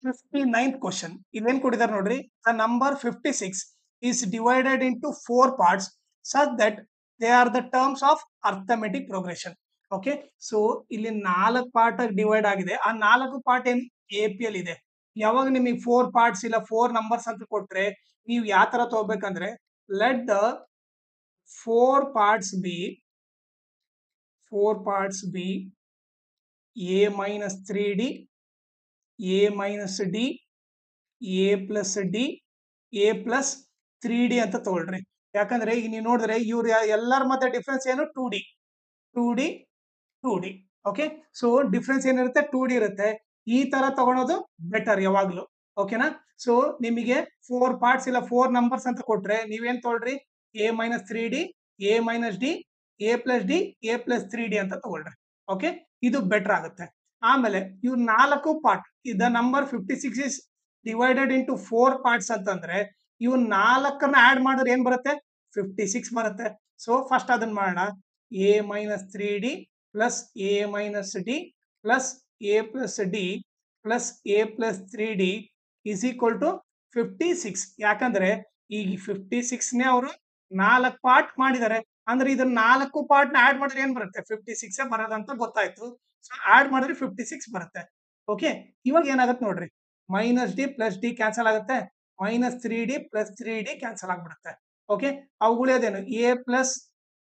59th question. ಇಲ್ಲೇನ್ ಕೊಟ್ಟಿದ್ದಾರೆ ನೋಡ್ರಿ. The number 56 is divided into 4 parts such that they are the terms of arithmetic progression. Okay, so ಇಲ್ಲಿ 4 part divide ಆಗಿದೆ. ಆ 4 part ಏನ್ APL ಇದೆ. ಯಾವಾಗ ನಿಮಗೆ 4 ಪಾರ್ಟ್ಸ್ ಇಲ್ಲ 4 ನಂಬರ್ಸ್ ಅಂತ ಕೊಟ್ರೆ ನೀವು ಯಾವ ತರ ತಗೋಬೇಕಂದ್ರೆ let the 4 parts be a minus 3d, a minus d, a plus d, a plus 3d ಅಂತ ತಗೊಳ್ರಿ. ಯಾಕಂದ್ರೆ ಈಗ ನೀವು ನೋಡಿದ್ರೆ ಇವ್ರ ಎಲ್ಲರ ಮಧ್ಯೆ ಡಿಫ್ರೆನ್ಸ್ ಏನು 2d 2d 2d. Okay, so difference ಏನಿರುತ್ತೆ 2d ಇರುತ್ತೆ. ಈ ತರ ತಗೊಳೋದು ಬೆಟರ್ ಯಾವಾಗ್ಲೂ. ಓಕೆನಾ, ಸೊ ನಿಮಗೆ 4 ಪಾರ್ಟ್ಸ್ ಇಲ್ಲ 4 ನಂಬರ್ಸ್ ಅಂತ ಕೊಟ್ರೆ ನೀವೇನ್ ತಗೊಳ್ರಿ a minus 3d, a minus d, a plus d, a plus 3d ಅಂತ ತಗೊಳ್ರಿ. ಓಕೆ, ಇದು ಬೆಟರ್ ಆಗುತ್ತೆ. ಆಮೇಲೆ ಇವ್ 4 part the number 56 is divided into 4 parts ಅಂತಂದ್ರೆ ಇವ್ 4ನ್ನ ಆಡ್ ಮಾಡಿದ್ರೆ ಏನ್ ಬರುತ್ತೆ 56 ಬರುತ್ತೆ. ಸೊ ಫಸ್ಟ್ ಅದನ್ನ ಮಾಡೋಣ. a minus 3d plus a minus d plus a plus d plus a plus 3d is equal to 56. ಯಾಕಂದ್ರೆ ಈಗ 56ನೇ ಅವರು 4 ಪಾರ್ಟ್ ಮಾಡಿದ್ದಾರೆ. ಅಂದ್ರೆ ಇದನ್ನ 4 ಪಾರ್ಟ್ ನ ಆಡ್ ಮಾಡಿದ್ರೆ ಏನ್ ಬರುತ್ತೆ 56 ಬರೋದಂತ ಗೊತ್ತಾಯ್ತು. ಸೊ ಆಡ್ ಮಾಡಿದ್ರೆ 56 ಬರುತ್ತೆ. ಓಕೆ, ಇವಾಗ ಏನಾಗುತ್ತೆ ನೋಡ್ರಿ, minus d plus d cancel ಆಗುತ್ತೆ, minus 3d plus 3d cancel ಆಗ್ಬಿಡುತ್ತೆ. ಓಕೆ, ಅವು ಉಳಿಯೋದೇನು a plus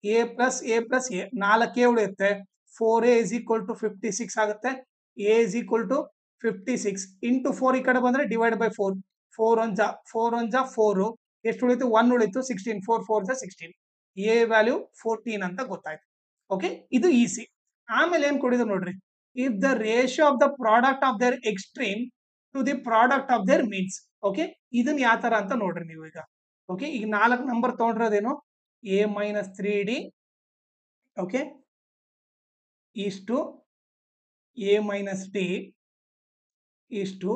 a plus a plus a 4a ಉಳಿಯುತ್ತೆ. 4a is equal to 56 ಆಗುತ್ತೆ. a is equal to 56 into 4 ಈ ಕಡೆ ಬಂದ್ರೆ ಡಿವೈಡ್ ಬೈ 4. 4 1 4 ಎಷ್ಟು ಉಳಿತು 1 ಉಳಿತು 16. 4 4 16. a ವ್ಯಾಲ್ಯೂ 14 ಅಂತ ಗೊತ್ತಾಯ್ತು. ಓಕೆ, ಇದು ಈಸಿ. ಆಮೇಲೆ ಏನ್ ಕೊಡಿದ್ರು ನೋಡ್ರಿ, if the ratio of the product of their extreme to the product of their means. Okay, ಇದನ್ನ ಯಾವ ತರ ಅಂತ ನೋಡ್ರಿ ನೀವು ಈಗ. ಓಕೆ, ಈಗ 4 ನಂಬರ್ ತಗೊಂಡಿರೋದೇನು a minus 3d, ಓಕೆ, ಇಷ್ಟು a minus d ಇಷ್ಟು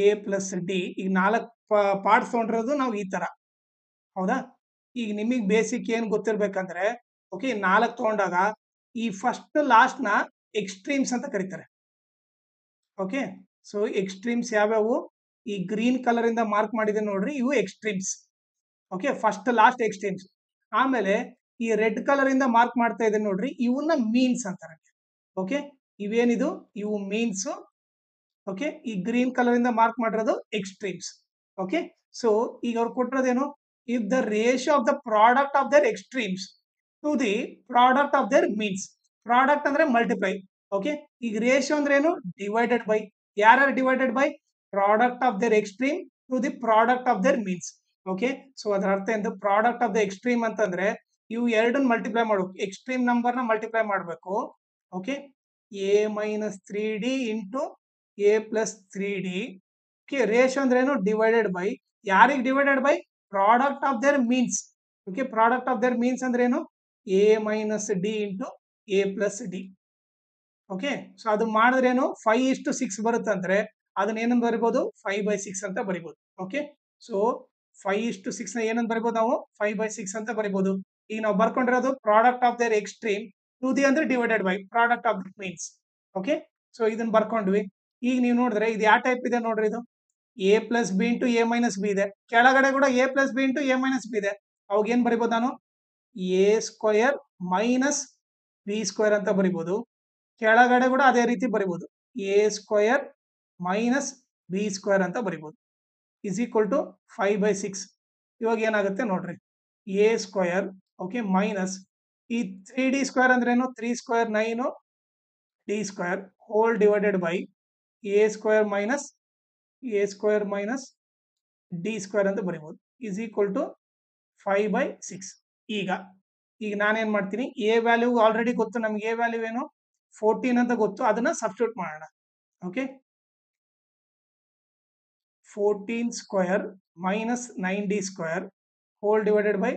a plus d. ಈಗ 4 ಪಾರ್ಟ್ಸ್ ತಗೊಂಡಿರೋದು ನಾವು ಈ ತರ, ಹೌದಾ. ಈಗ ನಿಮಗೆ ಬೇಸಿಕ್ ಏನ್ ಗೊತ್ತಿರ್ಬೇಕಂದ್ರೆ ಓಕೆ 4 ತಗೊಂಡಾಗ ಈ ಫಸ್ಟ್ ಲಾಸ್ಟ್ ನ ಎಕ್ಸ್ಟ್ರೀಮ್ಸ್ ಅಂತ ಕರೀತಾರೆ. ಓಕೆ, ಸೊ ಎಕ್ಸ್ಟ್ರೀಮ್ಸ್ ಯಾವ್ಯಾವು ಈ ಗ್ರೀನ್ ಕಲರ್ ಇಂದ ಮಾರ್ಕ್ ಮಾಡಿದೆ ನೋಡ್ರಿ, ಇವು extremes. Okay, first last extremes. ಆಮೇಲೆ ಈ ರೆಡ್ ಕಲರ್ ಇಂದ ಮಾರ್ಕ್ ಮಾಡ್ತಾ ಇದೆ ನೋಡ್ರಿ, ಇವನ್ನ ಮೀನ್ಸ್ ಅಂತಾರೆ. ಓಕೆ, ಇವೇನಿದು ಇವು ಮೀನ್ಸ್. ಓಕೆ, ಈ ಗ್ರೀನ್ ಕಲರ್ ಇಂದ ಮಾರ್ಕ್ ಮಾಡಿರೋದು ಎಕ್ಸ್ಟ್ರೀಮ್ಸ್. ಓಕೆ, ಸೊ ಈಗ ಅವ್ರು ಕೊಟ್ಟಿರೋದೇನು, if the ratio of the product of their extremes to the product of their means. Product ಅಂದ್ರೆ ಮಲ್ಟಿಪ್ಲೈ. ಓಕೆ, ಈಗ ರೇಷಿಯೋ ಅಂದ್ರೆ ಏನು ಡಿವೈಡೆಡ್ ಬೈ. ಯಾರ್ಯಾರು divided by product of their extreme to the product of their means. Okay, so ಅದರ ಅರ್ಥ ಏನು, product of the extreme ಅಂತಂದ್ರೆ ಇವು ಎರಡನ್ನ ಮಲ್ಟಿಪ್ಲೈ ಮಾಡಬೇಕು, ಎಕ್ಸ್ಟ್ರೀಮ್ ನಂಬರ್ ನ ಮಲ್ಟಿಪ್ಲೈ ಮಾಡಬೇಕು. Okay, a minus 3d into a plus 3d. Okay, ratio ಅಂದ್ರೆ ಏನು ಡಿವೈಡೆಡ್ ಬೈ. ಯಾರಿಗೆ divided by product of their means. Okay, product of their means ಅಂದ್ರೆ ಏನು a minus d into a plus d. Okay, so ಅದು ಮಾಡಿದ್ರೆ ಏನು 5:6 ಬರುತ್ತಂದ್ರೆ ಅದನ್ನ ಏನಂತ ಬರಿಬಹುದು 5/6 ಅಂತ ಬರಿಬಹುದು. ಓಕೆ, ಸೊ 5:6 ನ ಏನಂತ ಬರಿಬಹುದು ನಾವು 5/6 ಅಂತ ಬರಿಬಹುದು. ಈಗ ನಾವು ಬರ್ಕೊಂಡಿರೋದು product of their extreme to the ಅಂದ್ರೆ divided by product of the means. Okay, so ಇದನ್ನ ಬರ್ಕೊಂಡ್ವಿ. ಈಗ ನೀವು ನೋಡಿದ್ರೆ ಇದು ಯಾವ ಟೈಪ್ ಇದೆ ನೋಡ್ರಿ, ಇದು a plus B into a minus B ಇದೆ. ಕೆಳಗಡೆ ಕೂಡ a plus B into a minus B ಇದೆ. ಅವಾಗ ಏನ್ ಬರಿಬಹುದು ನಾನು a square minus B square ಅಂತ ಬರಿಬಹುದು. ಕೆಳಗಡೆ ಕೂಡ ಅದೇ ರೀತಿ ಬರಿಬಹುದು, a square minus B square ಅಂತ ಬರಿಬಹುದು. Is equal to 5/6. ಇವಾಗ ಏನಾಗುತ್ತೆ ನೋಡ್ರಿ, a ಸ್ಕ್ವಯರ್ ಓಕೆ ಮೈನಸ್ ಈ 3d ಸ್ಕ್ವಯರ್ ಅಂದ್ರೆ ಏನು 3 square 9 d square whole divided by a square minus d square ಅಂತ ಬರಿಬಹುದು. Is equal to 5/6. ಈಗ ನಾನೇನ್ ಮಾಡ್ತೀನಿ, a ವ್ಯಾಲ್ಯೂ ಆಲ್ರೆಡಿ ಗೊತ್ತು ನಮ್ಗೆ. a ವ್ಯಾಲ್ಯೂ ಏನು 14 ಅಂತ ಗೊತ್ತು, ಅದನ್ನ ಸಬ್ಸ್ಟಿಟ್ಯೂಟ್ ಮಾಡೋಣ. Okay, 14 square minus 9d square whole divided by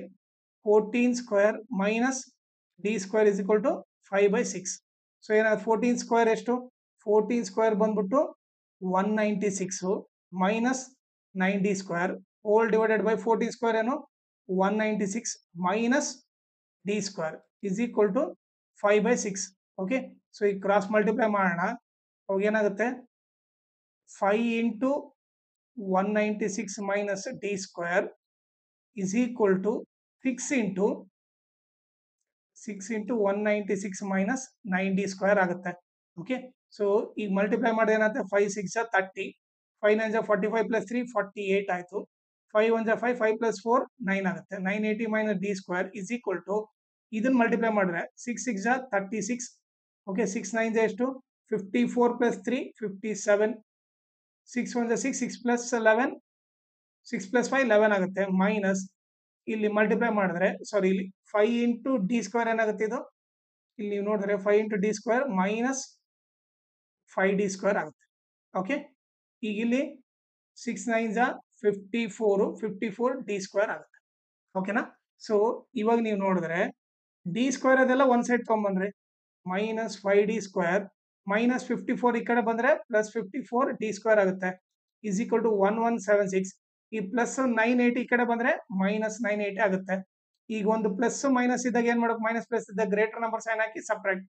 14 square minus d square is equal to 5/6. So ಏನಾಗುತ್ತೆ 14 ಸ್ಕ್ವಯರ್ ಎಷ್ಟು 14 ಸ್ಕ್ವಯರ್ ಬಂದ್ಬಿಟ್ಟು 196 minus 9d square whole divided by 14 square ಏನು 196 minus d square is equal to 5/6. Okay, so ಈ cross multiply ಮಾಡೋಣ, ಅವಾಗ ಏನಾಗುತ್ತೆ 5 into 196 minus d square is equal to 6 into 196 minus 9d square ಆಗುತ್ತೆ. Okay, so ಈಗ multiply ಮಾಡಿ ಏನಾಗುತ್ತೆ, 5 6 30, 5 9 45 plus 3 48 ಆಯ್ತು. 5 1 5 5 ಪ್ಲಸ್ 4 9 ಆಗುತ್ತೆ. 980 minus d square is equal to ಇದನ್ನ ಮಲ್ಟಿಪ್ಲೈ ಮಾಡಿದ್ರೆ 6 6 36. ಓಕೆ, 6 9 ಎಷ್ಟು 54 ಪ್ಲಸ್ 3 57. 6 1 6 6 ಪ್ಲಸ್ 11 6 ಪ್ಲಸ್ 5 11 ಆಗುತ್ತೆ. ಮೈನಸ್ ಇಲ್ಲಿ ಮಲ್ಟಿಪ್ಲೈ ಮಾಡಿದ್ರೆ ಸಾರಿ ಇಲ್ಲಿ 5 ಇಂಟು ಡಿ ಸ್ಕ್ವೇರ್ ಏನಾಗುತ್ತೆ, ಇದು ಇಲ್ಲಿ ನೀವು ನೋಡಿದ್ರೆ 5 into D square minus 5 d square ಆಗುತ್ತೆ. ಓಕೆ, ಈಗ ಇಲ್ಲಿ 6 9 54 ಡಿ ಸ್ಕ್ವೇರ್ ಆಗುತ್ತೆ. ಓಕೆನಾ, ಸೊ ಇವಾಗ ನೀವು ನೋಡಿದ್ರೆ ಡಿ ಸ್ಕ್ವೇರ್ ಅದೆಲ್ಲ ಒಂದ್ ಸೈಡ್ ತಗೊಂಡ್ಬಂದ್ರೆ ಮೈನಸ್ 5 ಡಿ ಸ್ಕ್ವೇರ್ ಮೈನಸ್ 54 ಈ ಕಡೆ ಬಂದ್ರೆ ಪ್ಲಸ್ 54 ಡಿ ಸ್ಕ್ವೇರ್ ಆಗುತ್ತೆ ಇಸ್ ಈಕ್ವಲ್ ಟು 1176. ಈ ಪ್ಲಸ್ 980 ಈ ಕಡೆ ಬಂದ್ರೆ ಮೈನಸ್ 980 ಆಗುತ್ತೆ. ಈಗ ಒಂದು ಪ್ಲಸ್ ಮೈನಸ್ ಇದ್ದಾಗ ಏನ್ ಮಾಡಬೇಕು, ಮೈನಸ್ ಪ್ಲಸ್ ಇದ್ದಾಗ ಗ್ರೇಟರ್ ನಂಬರ್ ಸೈನ್ ಹಾಕಿ ಸಪ್ರೇಟ್.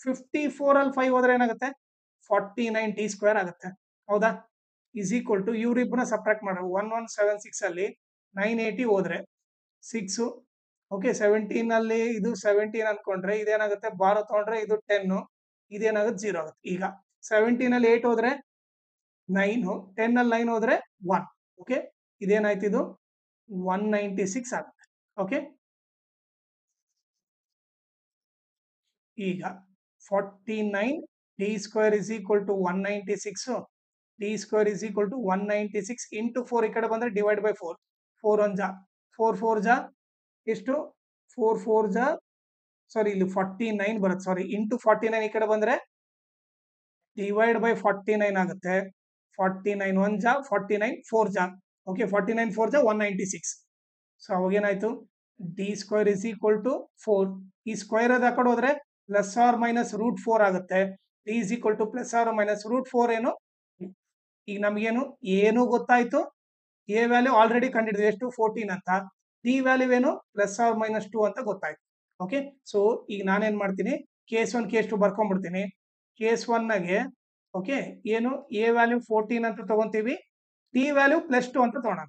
54 ಅಲ್ಲಿ 5 ಹೋದ್ರೆ ಏನಾಗುತ್ತೆ 49 ಡಿ ಸ್ಕ್ವೇರ್ ಆಗುತ್ತೆ. ಹೌದಾ, ಇಸ್ ಈಕ್ವಲ್ ಟು ಇವ್ರಿಬ್ಬರನ್ನ ಸಪ್ರೇಟ್ ಮಾಡ್ರಿ. 1176 ಅಲ್ಲಿ 980 ಹೋದ್ರೆ 6. ಓಕೆ, 17 ಅಲ್ಲಿ ಇದು 17 ಅನ್ಕೊಂಡ್ರೆ ಇದೇನಾಗುತ್ತೆ, ಬಾರೋ ತಗೊಂಡ್ರೆ ಇದು 10, ಇದೇನಾಗುತ್ತೆ 0 ಆಗುತ್ತೆ. ಈಗ 17 ಅಲ್ಲಿ 8 ಹೋದ್ರೆ 9, 10 ಅಲ್ಲಿ 9 ಹೋದ್ರೆ 1. ಓಕೆ, ಇದೇನಾಯ್ತು, ಇದು 196 ಆಗುತ್ತೆ. ಓಕೆ, ಈಗ 49 d square is equal to 196. D square is equal to 196 into 4 ಈ ಕಡೆ ಬಂದ್ರೆ ಡಿವೈಡ್ ಬೈ 4. 4 1 ಜಾ 4 4 ಜಾ ಎಷ್ಟು 4 4 ಜಾ ಸಾರಿ ಇಲ್ಲಿ 49 ಬರುತ್ತೆ. ಸಾರಿ ಇಂಟು 49 ಈ ಕಡೆ ಬಂದ್ರೆ ಡಿವೈಡ್ ಬೈ 49 ಆಗುತ್ತೆ. 49 1 ಜಾ 49 4 ಜಾ. ಓಕೆ, 49 4 ಜಾ 196. ಸೊ ಅವಾಗ ಏನಾಯ್ತು, d square is equal to 4. ಈ ಸ್ಕ್ವೇರ್ ಅದ ಕಡೆ ಹೋದ್ರೆ ಪ್ಲಸ್ ಆರ್ ಮೈನಸ್ ರೂಟ್ 4 ಆಗುತ್ತೆ. D is equal to plus or minus root 4 ಏನು. ಈಗ ನಮಗೇನು ಏನು ಗೊತ್ತಾಯ್ತು, ಎ ವ್ಯಾಲ್ಯೂ ಆಲ್ರೆಡಿ ಕಂಡಿಡಿದ್ವಿ ಎಷ್ಟು 14 ಅಂತ. ಡಿ ವ್ಯಾಲ್ಯೂ ಏನು ಪ್ಲಸ್ ಆರ್ ಮೈನಸ್ 2 ಅಂತ ಗೊತ್ತಾಯ್ತು. ಓಕೆ, ಸೊ ಈಗ ನಾನೇನ್ ಮಾಡ್ತೀನಿ, ಕೇಸ್ 1 ಕೇಸ್ 2 ಬರ್ಕೊಂಡ್ಬಿಡ್ತೀನಿ. ಕೇಸ್ 1 ಓಕೆ ಏನು ಎ ವ್ಯಾಲ್ಯೂ 14 ಅಂತ ತಗೊಂತೀವಿ, ಡಿ ವ್ಯಾಲ್ಯೂ ಪ್ಲಸ್ 2 ಅಂತ ತಗೋಣ.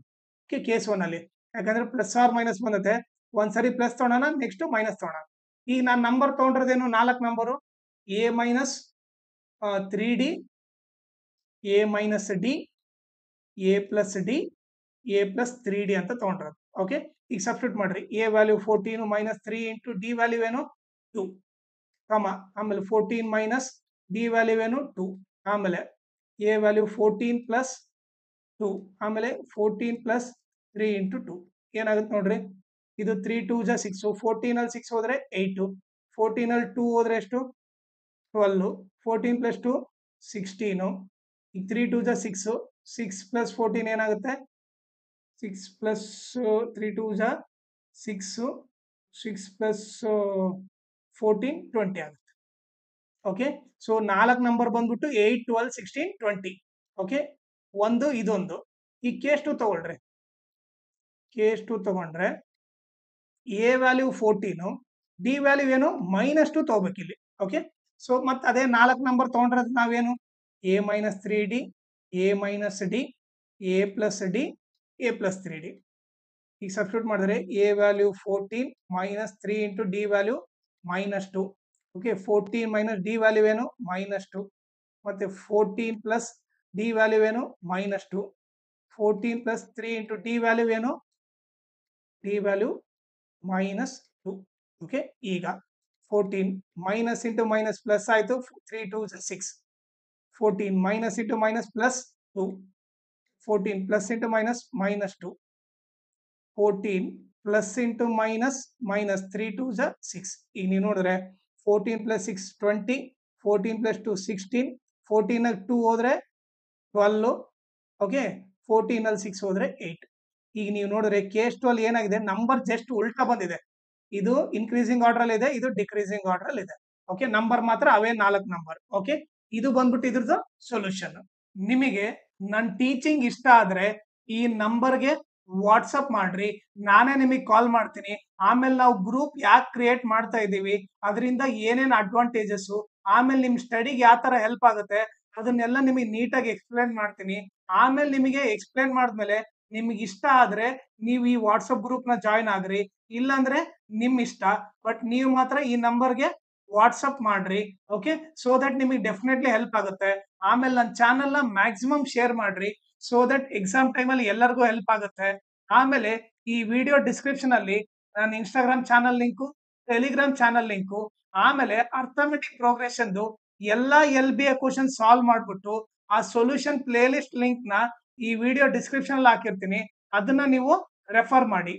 ಓಕೆ, ಕೇಸ್ 1 ಅಲ್ಲಿ ಯಾಕಂದ್ರೆ ಪ್ಲಸ್ ಆರ್ ಮೈನಸ್ ಬಂದತೆ, ಒಂದ್ಸರಿ ಪ್ಲಸ್ ತಗೋಣ, ನೆಕ್ಸ್ಟ್ ಮೈನಸ್ ತಗೋಣ. ಈಗ ನಾನು ನಂಬರ್ ತಗೊಂಡ್ರದೇನು 4 ನಂಬರು, ಎ ಮೈನಸ್ 3ಡಿ, A minus D, A plus D, A plus 3ಡಿ ಅಂತ ತಗೊಂಡ್ರದು. ಓಕೆ, ಈಗ ಸಬ್ಸ್ಟಿಟ್ಯೂಟ್ ಮಾಡ್ರಿ. A value 14 minus 3 into D value ಏನು 2, ಆಮೇಲೆ 14 ಮೈನಸ್ ಡಿ ವ್ಯಾಲ್ಯೂ ಏನು 2, ಆಮೇಲೆ ಎ ವ್ಯಾಲ್ಯೂ 14 ಪ್ಲಸ್ 2, ಆಮೇಲೆ 14 ಪ್ಲಸ್ 3 ಇಂಟು 2 ಏನಾಗುತ್ತೆ ನೋಡ್ರಿ, ಇದು 3 2 ಜಾ 6. 14 ಅಲ್ಲಿ 6 ಹೋದ್ರೆ 8, 14 ಅಲ್ಲಿ 2 ಹೋದ್ರೆ ಎಷ್ಟು 12, 14 ಪ್ಲಸ್ 2 16. ಈಗ 3 2 ಜಾ 6, 6 ಪ್ಲಸ್ 14 ಏನಾಗುತ್ತೆ, 6 ಪ್ಲಸ್ 3 2 ಜಾ 6, 6 ಪ್ಲಸ್ 14 20 ಆಗುತ್ತೆ. ಓಕೆ, ಸೊ 4 ನಂಬರ್ ಬಂದ್ಬಿಟ್ಟು 8 12 16 20. ಓಕೆ, ಒಂದು ಇದೊಂದು. ಈ ಕೇಸ್ 2 ತಗೊಳ್ರಿ. ಕೇಸ್ 2 ತಗೊಂಡ್ರೆ ಎ ವ್ಯಾಲ್ಯೂ 14, ಡಿ ವ್ಯಾಲ್ಯೂ ಏನು -2 ತಗೋಬೇಕು ಇಲ್ಲಿ. ಓಕೆ, ಸೊ ಮತ್ತೆ ಅದೇ 4 ನಂಬರ್ ತಗೊಂಡ್ರೆ ನಾವೇನು ಎ ಮೈನಸ್ 3ಡಿ, A minus D, A plus D, A plus 3ಡಿ. ಈಗ ಸಬ್ಸ್ಟಿಟ್ಯೂಟ್ ಮಾಡಿದ್ರೆ A value 14 minus 3 into D value -2. Okay, 14 minus D value ಏನು -2, ಮತ್ತೆ 14 ಪ್ಲಸ್ ಡಿ ವ್ಯಾಲ್ಯೂ ಏನು -2, 14 ಪ್ಲಸ್ 3 ಇಂಟು ಡಿ ವ್ಯಾಲ್ಯೂ ಏನು ಡಿ ವ್ಯಾಲ್ಯೂ -2. ಓಕೆ, ಈಗ 14 minus into minus plus ಆಯ್ತು, 3 2 6, 14 minus into minus plus 2, 14 plus into minus -2, 14 plus into minus minus 3 2 6. ಈಗ ನೀವು ನೋಡಿದ್ರೆ 14 plus 6 20, 14 plus 2 16, 14 ಅಲ್ಲಿ 2 ಹೋದ್ರೆ 12. ಓಕೆ, 14 ಅಲ್ಲಿ 6 ಹೋದ್ರೆ 8. ಈಗ ನೀವು ನೋಡಿದ್ರೆ ಕೇಸ್ 2 ಅಲ್ಲಿ ಏನಾಗಿದೆ, ನಂಬರ್ ಜಸ್ಟ್ ಉಲ್ಟಾ ಬಂದಿದೆ. ಇದು ಇನ್ಕ್ರೀಸಿಂಗ್ ಆರ್ಡರ್ ಅಲ್ಲಿ ಇದೆ, ಇದು ಡಿಕ್ರೀಸಿಂಗ್ ಆರ್ಡರ್ ಅಲ್ಲಿ ಇದೆ. ಓಕೆ, ನಂಬರ್ ಮಾತ್ರ ಅವೇ 4 ನಂಬರ್. ಓಕೆ, ಇದು ಬಂದ್ಬಿಟ್ಟು ಇದ್ರದ್ದು ಸೊಲ್ಯೂಷನ್. ನಿಮಗೆ ನನ್ನ ಟೀಚಿಂಗ್ ಇಷ್ಟ ಆದ್ರೆ ಈ ನಂಬರ್ಗೆ ವಾಟ್ಸಪ್ ಮಾಡ್ರಿ, ನಾನೇ ನಿಮಗೆ ಕಾಲ್ ಮಾಡ್ತೀನಿ. ಆಮೇಲೆ ನಾವು ಗ್ರೂಪ್ ಯಾಕೆ ಕ್ರಿಯೇಟ್ ಮಾಡ್ತಾ ಇದ್ದೀವಿ, ಅದರಿಂದ ಏನೇನು ಅಡ್ವಾಂಟೇಜಸ್, ಆಮೇಲೆ ನಿಮ್ ಸ್ಟಡಿಗೆ ಯಾವ ತರ ಹೆಲ್ಪ್ ಆಗುತ್ತೆ ಅದನ್ನೆಲ್ಲ ನಿಮಗೆ ನೀಟಾಗಿ ಎಕ್ಸ್‌ಪ್ಲೇನ್ ಮಾಡ್ತೀನಿ. ಆಮೇಲೆ ನಿಮಗೆ ಎಕ್ಸ್‌ಪ್ಲೇನ್ ಮಾಡಿದ್ಮೇಲೆ ನಿಮ್ಗೆ ಇಷ್ಟ ಆದ್ರೆ ನೀವು ಈ ವಾಟ್ಸಪ್ ಗ್ರೂಪ್‌ನ ಜಾಯಿನ್ ಆಗ್ರಿ. ಇಲ್ಲಾಂದ್ರೆ ನಿಮ್ ಇಷ್ಟ. ಬಟ್ ನೀವು ಮಾತ್ರ ಈ ನಂಬರ್‌ಗೆ ವಾಟ್ಸಪ್ ಮಾಡ್ರಿ. ಓಕೆ. ಸೋ ದಟ್ ನಿಮಗೆ ಡೆಫಿನೆಟ್ಲಿ ಹೆಲ್ಪ್ ಆಗುತ್ತೆ. ಆಮೇಲೆ ನನ್ನ ಚಾನೆಲ್‌ನ ಮ್ಯಾಕ್ಸಿಮಮ್ ಶೇರ್ ಮಾಡ್ರಿ. ಸೋ ದಟ್ ಎಕ್ಸಾಮ್ ಟೈಮಲ್ಲಿ ಎಲ್ಲರಿಗೂ ಹೆಲ್ಪ್ ಆಗುತ್ತೆ. ಆಮೇಲೆ ಈ ವಿಡಿಯೋ ಡಿಸ್ಕ್ರಿಪ್ಷನ್ ಅಲ್ಲಿ ನನ್ನ Instagram channel link, Telegram channel link, ಆಮೇಲೆ ಅರ್ಥಮೆಟಿಕ್ ಪ್ರೋಗ್ರೆಷನ್‌ದು ಎಲ್ಲಾ ಎಲ್.ಬಿ.ಎ ಕ್ವೆಷನ್ ಸಾಲ್ವ್ ಮಾಡ್ಬಿಟ್ಟು ಆ ಸೊಲ್ಯೂಷನ್ ಪ್ಲೇ ಲಿಸ್ಟ್ ಲಿಂಕ್‌ನ ಈ ವಿಡಿಯೋ ಡಿಸ್ಕ್ರಿಪ್ಷನ್ ಅಲ್ಲಿ ಹಾಕಿರ್ತೀನಿ. ಅದನ್ನ ನೀವು ರೆಫರ್ ಮಾಡಿ.